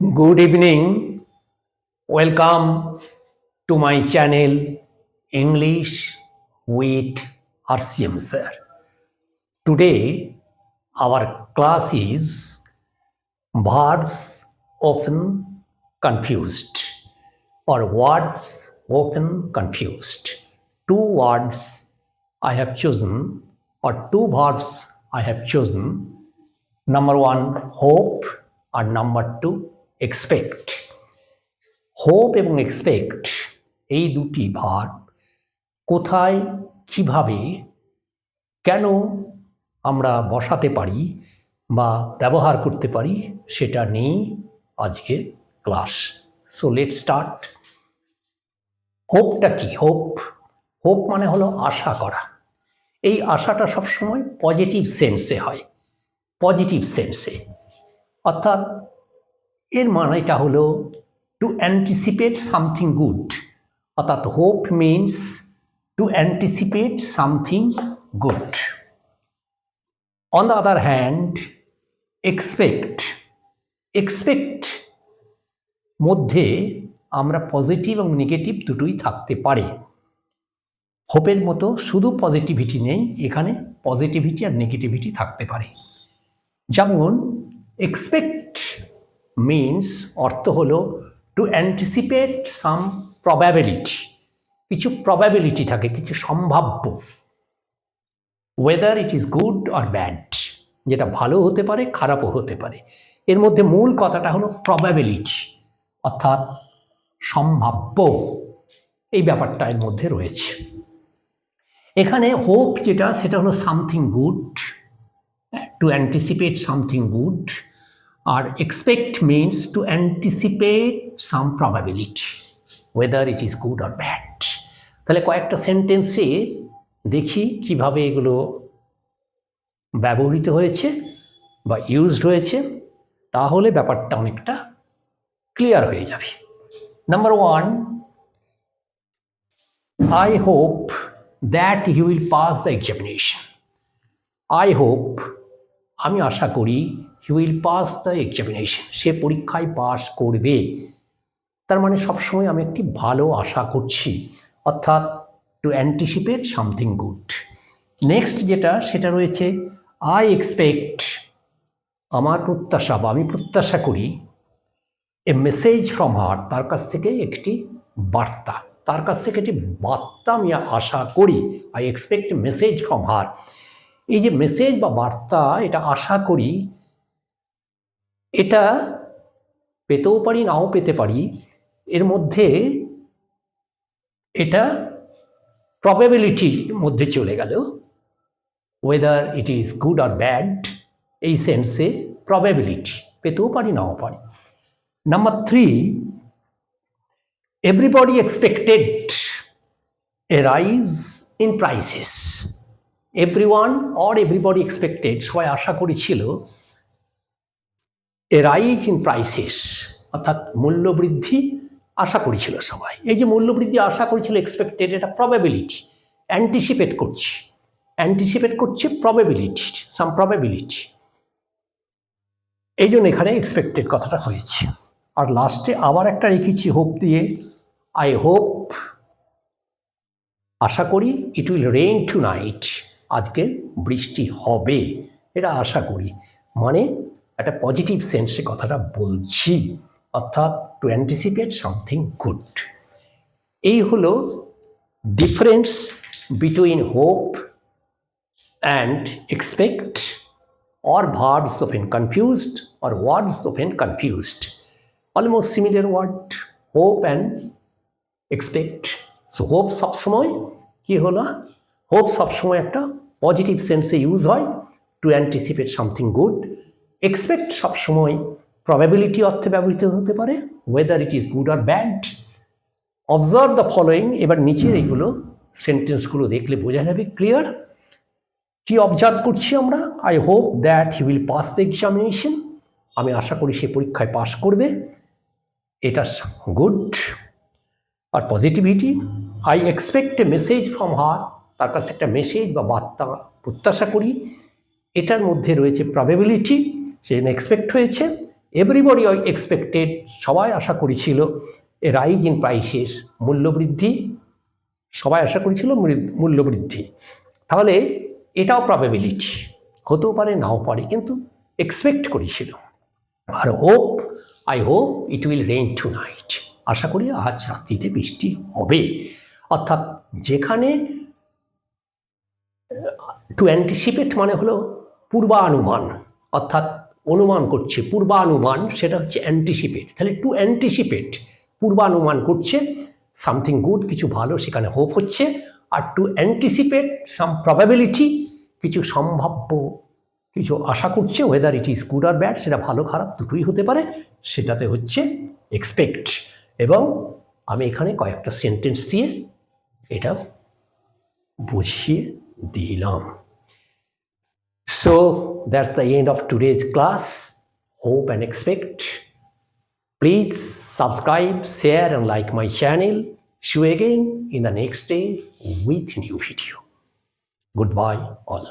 Good evening. Welcome to my channel English with RCM sir. Today our class is verbs often confused or words often confused. Two words I have chosen or two verbs I have chosen. Number one, hope, and number two, expect. Hope এবং expect এই দুটি verb কোথায় কিভাবে কেন আমরা বসাতে পারি বা ব্যবহার করতে পারি সেটা নিয়ে আজকে ক্লাস। So let's start. হোপটা কি? হোপ মানে হলো আশা করা। এই আশাটা সবসময় পজিটিভ সেন্সে হয়, পজিটিভ সেন্সে, অর্থাৎ এর মানেটা হলো টু অ্যান্টিসিপেট সামথিং গুড, অর্থাৎ hope means to anticipate something good. On the other hand expect মধ্যে আমরা পজিটিভ এবং নেগেটিভ দুটোই থাকতে পারে। হোপের মতো শুধু পজিটিভিটি নেই, এখানে পজিটিভিটি আর নেগেটিভিটি থাকতে পারে। যেমন এক্সপেক্ট মিনস অর্থ হলো টু অ্যান্টিসিপেট সাম প্রবাবিলিটি, কিছু প্রবাবিলিটি থাকে, কিছু সম্ভাব্য, weather it is good or bad, যেটা ভালো হতে পারে খারাপও হতে পারে। এর মধ্যে মূল কথাটা হলো প্রবাবিলিটি, অর্থাৎ সম্ভাব্য, এই ব্যাপারটা এর মধ্যে রয়েছে। এখানে হোপ যেটা সেটা হলো something good, to anticipate something good, আর expect means to anticipate some probability, whether it is good or bad. তাহলে কয়েকটা সেন্টেন্সে দেখি কিভাবে এগুলো ব্যবহৃত হয়েছে বা ইউজড হয়েছে, তাহলে ব্যাপারটা অনেকটা ক্লিয়ার হয়ে যাবে। Number one, I hope that you will pass the examination. I hope, আমি আশা করি, he will pass the examination, সে পরীক্ষায় পাস করবে। তার মানে সবসময় আমি একটি ভালো আশা করছি, অর্থাৎ to anticipate something good. Next যেটা সেটা রয়েছে আই এক্সপেক্ট, আমার প্রত্যাশা বা আমি প্রত্যাশা করি, এ মেসেজ ফ্রম হার, তার কাছ থেকে একটি বার্তা, তার কাছ থেকে একটি বার্তা আমি আশা করি। I expect a message from হার। এই যে মেসেজ বা বার্তা, এটা আশা করি, এটা পেতেও পারি নাও পেতে পারি। এর মধ্যে এটা প্রবাবিলিটির মধ্যে চলে গেল, ওয়েদার ইট ইজ গুড আর ব্যাড, এই সেন্সে প্রবাবিলিটি, পেতেও পারি নাও পারি। Number three, everybody expected a rise in prices. Everyone or everybody expected, সবাই আশা করেছিল এ রাইজ ইন প্রাইসেস, অর্থাৎ মূল্যবৃদ্ধি আশা করেছিল সবাই। এই যে মূল্যবৃদ্ধি আশা করেছিল, এক্সপেক্টেড, এটা প্রবাবিলিটি, অ্যান্টিসিপেট করছে প্রবাবিলিটি, সাম প্রবাবিলিটি, এই জন্য এখানে এক্সপেক্টেড কথাটা হয়েছে। আর লাস্টে আবার একটা রেখেছি হোপ দিয়ে, আই হোপ, আশা করি, it will rain tonight, আজকে বৃষ্টি হবে, এটা আশা করি, মানে একটা পজিটিভ সেন্সে কথাটা বলছি, অর্থাৎ টু অ্যান্টিসিপেট সামথিং গুড। এই হলো difference between hope and expect, or verbs often confused or words often confused. Almost similar word, hope and expect. So hope সবসময় কি হলো, হোপ সবসময় একটা পজিটিভ সেন্সে ইউজ হয়, to anticipate something good. Expect সবসময় প্রবাবিলিটি অর্থে ব্যবহৃত হতে পারে, ওয়েদার ইট ইজ গুড আর ব্যাড। অবজার্ভ দ্য ফলোয়িং, এবার নিচের এইগুলো সেন্টেন্সগুলো দেখলে বোঝা যাবে ক্লিয়ার কি অবজার্ভ করছি আমরা। I hope that he will pass the examination, আমি আশা করি সে পরীক্ষায় পাস করবে, এটা গুড। আর positivity, I expect a message from her, তার কাছে একটা মেসেজ বা বার্তা প্রত্যাশা করি, এটার মধ্যে রয়েছে প্রবাবিলিটি, সেজন্য এক্সপেক্ট হয়েছে। এভরিবডি এক্সপেক্টেড, সবাই আশা করেছিল এ রাইজ ইন প্রাইসেস, মূল্যবৃদ্ধি, সবাই আশা করেছিল মূল্যবৃদ্ধি। তাহলে এটাও প্রবাবিলিটি, হতেও পারে নাও পারে, কিন্তু এক্সপেক্ট করেছিল। আর hope, I hope it will rain tonight, আশা করি আজ রাত্রিতে বৃষ্টি হবে। অর্থাৎ যেখানে টু অ্যান্টিসিপেট মানে হলো পূর্বানুমান, অর্থাৎ অনুমান করছে, পূর্বানুমান, সেটা হচ্ছে অ্যান্টিসিপেট। তাহলে টু অ্যান্টিসিপেট, পূর্বানুমান করছে সামথিং গুড, কিছু ভালো, সেখানে হোপ হচ্ছে। আর টু অ্যান্টিসিপেট সাম প্রবাবিলিটি, কিছু সম্ভাব্য কিছু আশা করছে, ওয়েদার ইট ইজ গুড আর ব্যাড, সেটা ভালো খারাপ দুটোই হতে পারে, সেটাতে হচ্ছে এক্সপেক্ট। এবং আমি এখানে কয়েকটা সেন্টেন্স দিয়ে এটা বুঝিয়ে দিলাম। So that's the end of today's class. Hope and expect. Please subscribe, share and like my channel. See you again in the next day with new video. Goodbye all.